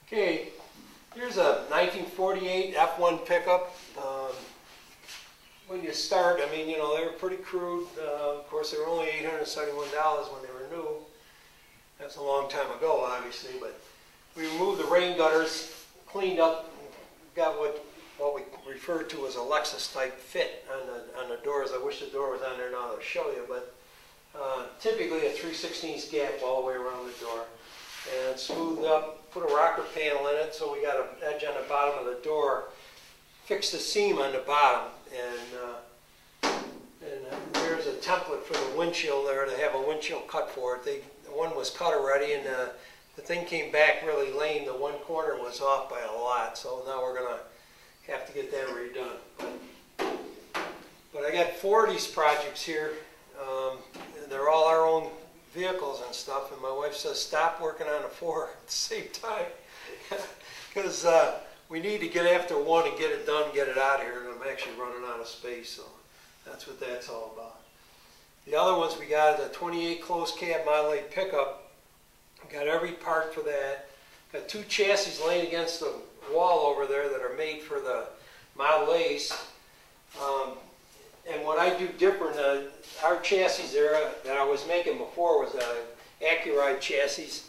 Okay, here's a 1948 F1 pickup. When you start, I mean, you know, they were pretty crude. Of course, they were only $871 when they were new. That's a long time ago, obviously, but we removed the rain gutters, cleaned up, got what we refer to as a Lexus type fit on the doors. I wish the door was on there now to show you, but typically a 3/16 gap all the way around the door. And smoothed up, put a rocker panel in it, so we got an edge on the bottom of the door. Fixed the seam on the bottom, and there's a template for the windshield there to have a windshield cut for it. One was cut already, and the thing came back really lame. The one corner was off by a lot, so now we're going to have to get that redone. But I got 4 of these projects here. They're all our own vehicles and stuff, and my wife says stop working on the 4 at the same time because we need to get after one and get it done, get it out of here, and I'm actually running out of space, so that's what that's all about. The other ones we got is a 28 closed cab Model 8 pickup. Got every part for that. Got 2 chassis laying against the wall over there that are made for the Model A's. And what I do different, our chassis there that I was making before was Accuride chassis,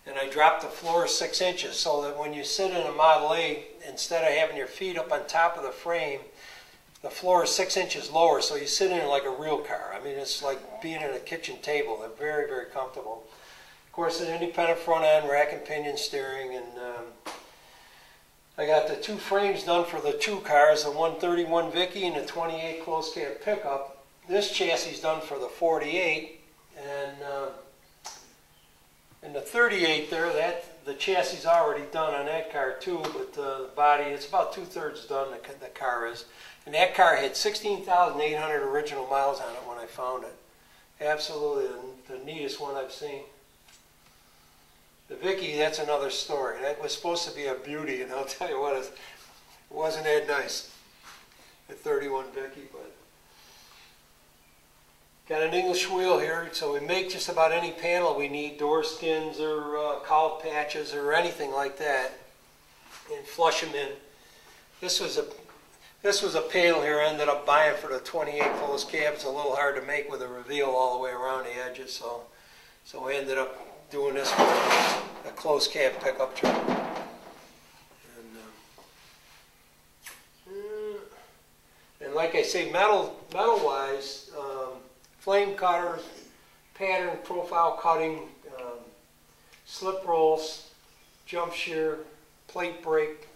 and I dropped the floor 6 inches so that when you sit in a Model A, instead of having your feet up on top of the frame, the floor is 6 inches lower, so you sit in it like a real car. I mean, it's like being at a kitchen table. They're very, very comfortable. Of course, an independent front end, rack and pinion steering, and I got the 2 frames done for the 2 cars, the 131 Vicky and the 28 closed cab pickup. This chassis is done for the 48, and the 38 there, the chassis is already done on that car too, but the body, it's about 2/3 done, the car is. And that car had 16,800 original miles on it when I found it. Absolutely the neatest one I've seen. The Vicky, that's another story. That was supposed to be a beauty, and I'll tell you what, it wasn't that nice. The 31 Vicky, but got an English wheel here, so we make just about any panel we need, door skins or cowl patches or anything like that, and flush them in. This was a panel here I ended up buying for the 28 closed cab. It's a little hard to make with a reveal all the way around the edges, so I ended up doing this for a closed cab pickup truck. And like I say, metal-wise, flame cutters, pattern profile cutting, slip rolls, jump shear, plate brake,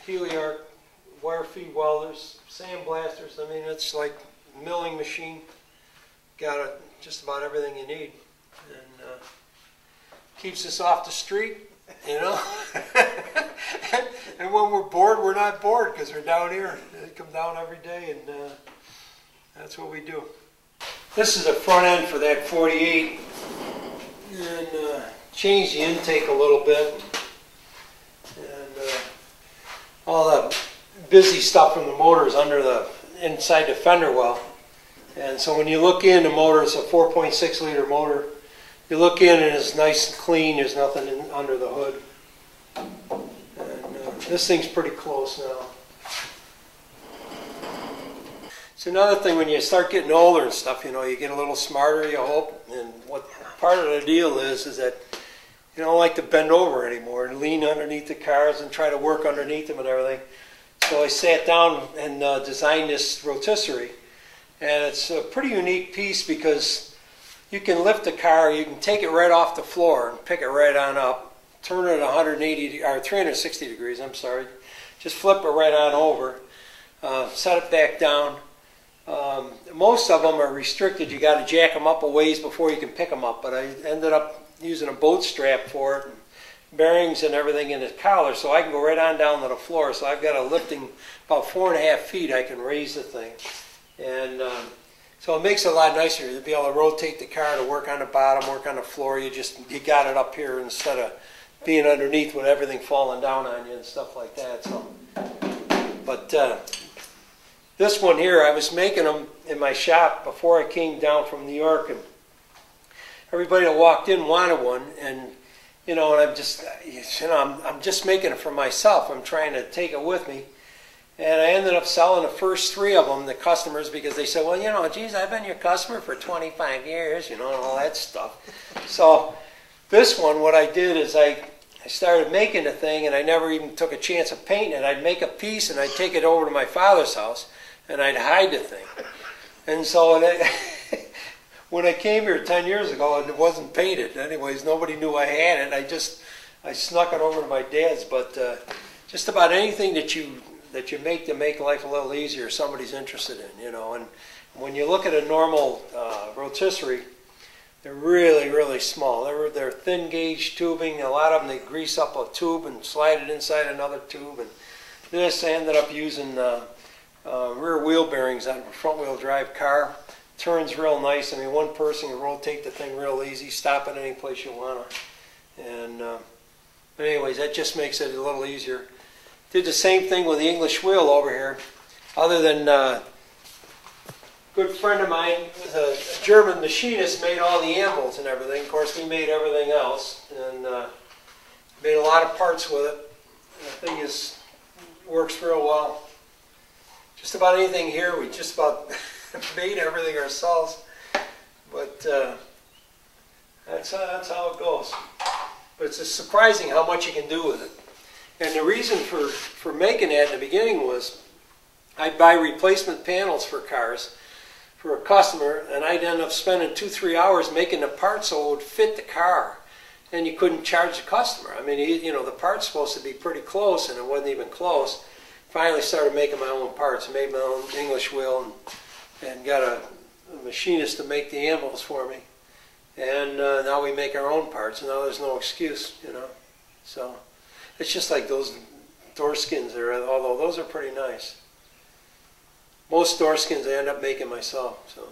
heliarc, wire feed welders, sandblasters. I mean, it's like a milling machine. Got just about everything you need. And keeps us off the street, you know. And when we're bored, we're not bored because we're down here. They come down every day, and that's what we do. This is the front end for that 48, and change the intake a little bit, and all the busy stuff from the motor is under the inside the fender well. And so when you look in, the motor is a 4.6 liter motor. You look in and it's nice and clean. There's nothing under the hood. And this thing's pretty close now. It's another thing when you start getting older and stuff, you know, you get a little smarter, you hope. And what part of the deal is that you don't like to bend over anymore and lean underneath the cars and try to work underneath them and everything. So I sat down and designed this rotisserie. And it's a pretty unique piece because you can lift the car, you can take it right off the floor and pick it right on up, turn it 180 or 360 degrees, I'm sorry. Just flip it right on over, set it back down. Most of them are restricted. You got to jack them up a ways before you can pick them up, but I ended up using a boat strap for it, and bearings and everything in the collar, so I can go right on down to the floor. So I've got a lifting about 4.5 feet. I can raise the thing. And so it makes it a lot nicer to be able to rotate the car to work on the bottom, work on the floor. You got it up here instead of being underneath with everything falling down on you and stuff like that. So, but this one here, I was making them in my shop before I came down from New York, and everybody that walked in wanted one, and you know, and I'm just, you know, I'm just making it for myself. I'm trying to take it with me. And I ended up selling the first 3 of them to customers because they said, well, you know, geez, I've been your customer for 25 years, you know, and all that stuff. So this one, what I did is I started making the thing, and I never even took a chance of painting it. I'd make a piece, and I'd take it over to my father's house, and I'd hide the thing. And so when I came here 10 years ago, and it wasn't painted. Anyways, nobody knew I had it. I snuck it over to my dad's. But just about anything that you make to make life a little easier, somebody's interested in, you know. And when you look at a normal rotisserie, they're really, really small. They're thin gauge tubing. A lot of them, they grease up a tube and slide it inside another tube. And this, I ended up using rear wheel bearings on a front wheel drive car. Turns real nice. I mean, one person can rotate the thing real easy, stop it any place you want to. And but anyways, that just makes it a little easier. Did the same thing with the English wheel over here. Other than a good friend of mine, a German machinist, made all the anvils and everything. Of course, we made everything else, and made a lot of parts with it. And the thing works real well. Just about anything here, we just about made everything ourselves. But that's how it goes. But it's just surprising how much you can do with it. And the reason for making that in the beginning was I'd buy replacement panels for cars for a customer, and I'd end up spending 2-3 hours making the parts so it would fit the car. And you couldn't charge the customer. I mean, you know, the part's supposed to be pretty close, and it wasn't even close. Finally started making my own parts, made my own English wheel, and got a machinist to make the anvils for me. And now we make our own parts, and now there's no excuse, you know. So it's just like those door skins there, although those are pretty nice. Most door skins I end up making myself. So.